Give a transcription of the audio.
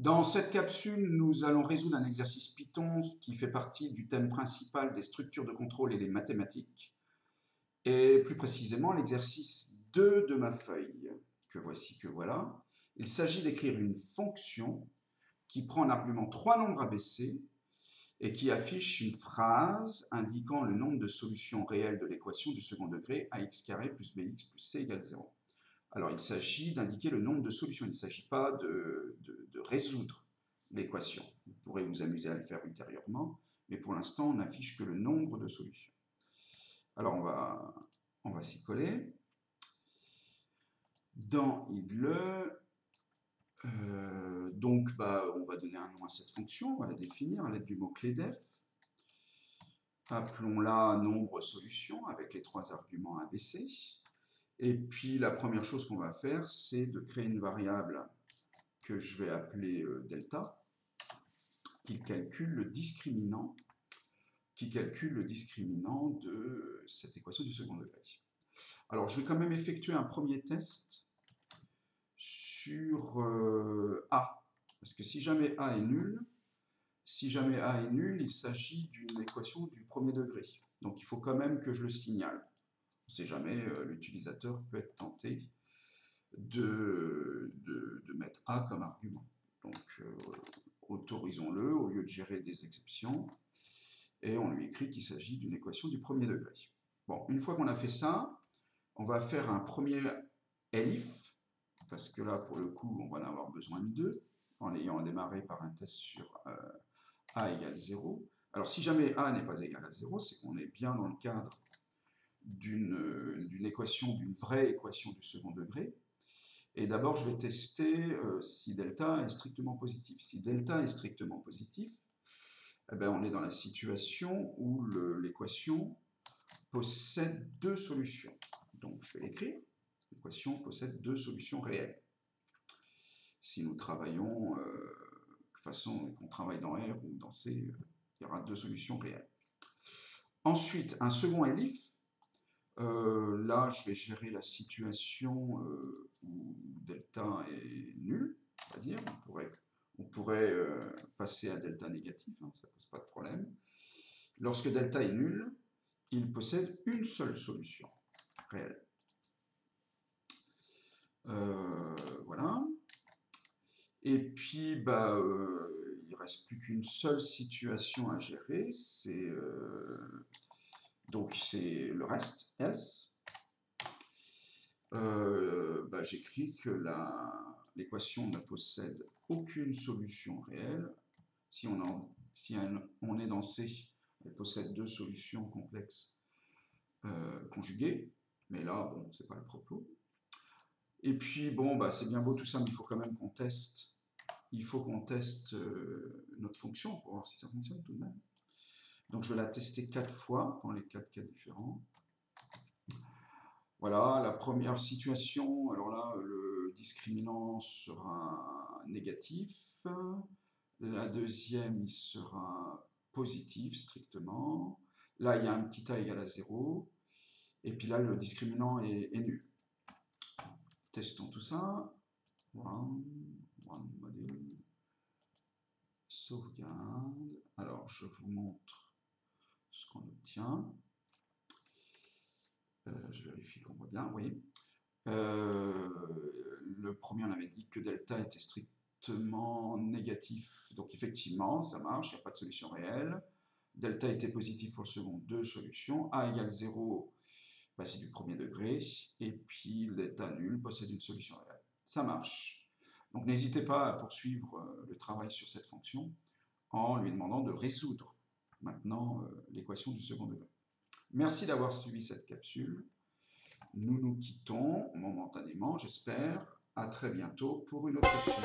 Dans cette capsule, nous allons résoudre un exercice Python qui fait partie du thème principal des structures de contrôle et les mathématiques, et plus précisément l'exercice 2 de ma feuille, que voici, que voilà. Il s'agit d'écrire une fonction qui prend en argument trois nombres ABC et qui affiche une phrase indiquant le nombre de solutions réelles de l'équation du second degré ax carré plus bx plus c égale 0. Alors, il s'agit d'indiquer le nombre de solutions. Il ne s'agit pas de résoudre l'équation. Vous pourrez vous amuser à le faire ultérieurement, mais pour l'instant, on n'affiche que le nombre de solutions. Alors, on va s'y coller. Dans idle, on va donner un nom à cette fonction, on va la définir à l'aide du mot-clé def. Appelons-la nombre solution avec les trois arguments ABC. Et puis, la première chose qu'on va faire, c'est de créer une variable que je vais appeler delta, qui calcule le discriminant de cette équation du second degré. Alors, je vais quand même effectuer un premier test sur A, parce que si jamais A est nul, il s'agit d'une équation du premier degré. Donc, il faut quand même que je le signale. On ne sait jamais, l'utilisateur peut être tenté de mettre A comme argument. Donc, autorisons-le au lieu de gérer des exceptions. Et on lui écrit qu'il s'agit d'une équation du premier degré. Bon, une fois qu'on a fait ça, on va faire un premier elif, parce que là, pour le coup, on va en avoir besoin de deux, en l'ayant démarré par un test sur A égale 0. Alors, si jamais A n'est pas égal à 0, c'est qu'on est bien dans le cadre d'une équation, d'une vraie équation du second degré. Et d'abord, je vais tester si delta est strictement positif. Si delta est strictement positif, eh bien, on est dans la situation où l'équation possède deux solutions. Donc, je vais l'écrire. L'équation possède deux solutions réelles. Si nous travaillons de façon qu'on travaille dans R ou dans C, il y aura deux solutions réelles. Ensuite, un second elif. Là, je vais gérer la situation où delta est nul, on va dire. On pourrait passer à delta négatif, hein, ça ne pose pas de problème. Lorsque delta est nul, il possède une seule solution réelle. Voilà. Et puis, il ne reste plus qu'une seule situation à gérer, donc c'est le reste, else. J'écris que l'équation ne possède aucune solution réelle. Si on est dans C, elle possède deux solutions complexes conjuguées, mais là, bon, c'est pas le propos. Et puis, bon, c'est bien beau tout ça, mais il faut quand même qu'on teste. Il faut qu'on teste notre fonction pour voir si ça fonctionne tout de même. Donc, je vais la tester 4 fois dans les 4 cas différents. Voilà, la première situation, alors là, le discriminant sera négatif. La deuxième, il sera positif, strictement. Là, il y a un petit a égal à 0. Et puis là, le discriminant est nul. Testons tout ça. One model. Sauvegarde. Alors, je vous montre ce qu'on obtient. Je vérifie qu'on voit bien, oui. Le premier, on avait dit que delta était strictement négatif. Donc effectivement, ça marche, il n'y a pas de solution réelle. Delta était positif pour le second, deux solutions. A égale 0, c'est du premier degré. Et puis le delta nul possède une solution réelle. Ça marche. Donc n'hésitez pas à poursuivre le travail sur cette fonction en lui demandant de résoudre maintenant l'équation du second degré. Merci d'avoir suivi cette capsule. Nous nous quittons momentanément, j'espère. À très bientôt pour une autre capsule.